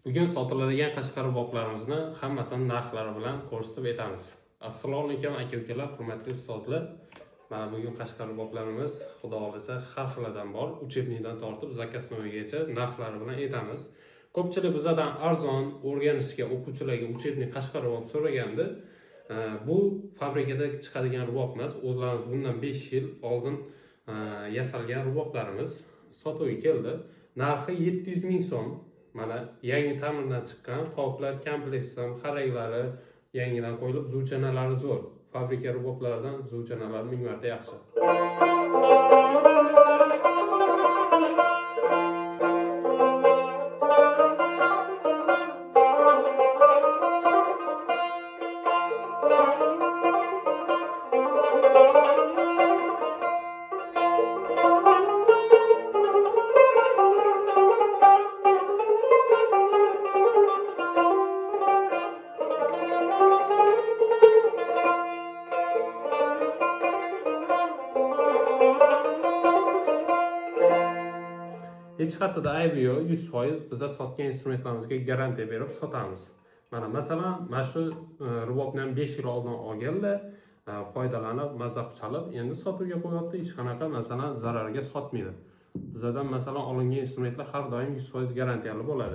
Bugun sotiladigan Qashqar ruboblarimizni hammasini narxlari bilan ko'rsatib o'tamiz. Assalomu alaykum aka-ukalar, hurmatli ustozlar. Mana bugun Qashqar ruboblarimiz xudo xolasa har xilidan bor, uchebnikdan tortib zakasnovigacha narxlari bilan aytamiz. Ko'pchilik bizdan arzon o'rganishga o'quvchilarga uchebnik Qashqar rubob so'raganda, bu fabrikada chiqadigan rubob emas, o'zlarimiz bundan 5 yil oldin yasalgan ruboblarimiz sotuvga keldi. Narxi 700 ming so'm. Mana yangi ta'mirdan chiqqan qoplar, kompleksdan xaraglari yangidan qo'yilib, zuvchanalari zo'r. Fabrika ruboblaridan zuvchanalari 1000 marta yaxshi. Hech qatida aybi yo'q, 100% biza sotgan instrumentlarimizga garantiya berib sotamiz. Mana masalan, mana shu rubobni 5 yil oldin olganlar, foydalanib, mazza chalib, endi sotuvga qo'yapti, hech qanaqa masalan zararga sotmaydi. Bizadan masalan olingan instrumentlar har doim 100% garantiyali bo'ladi.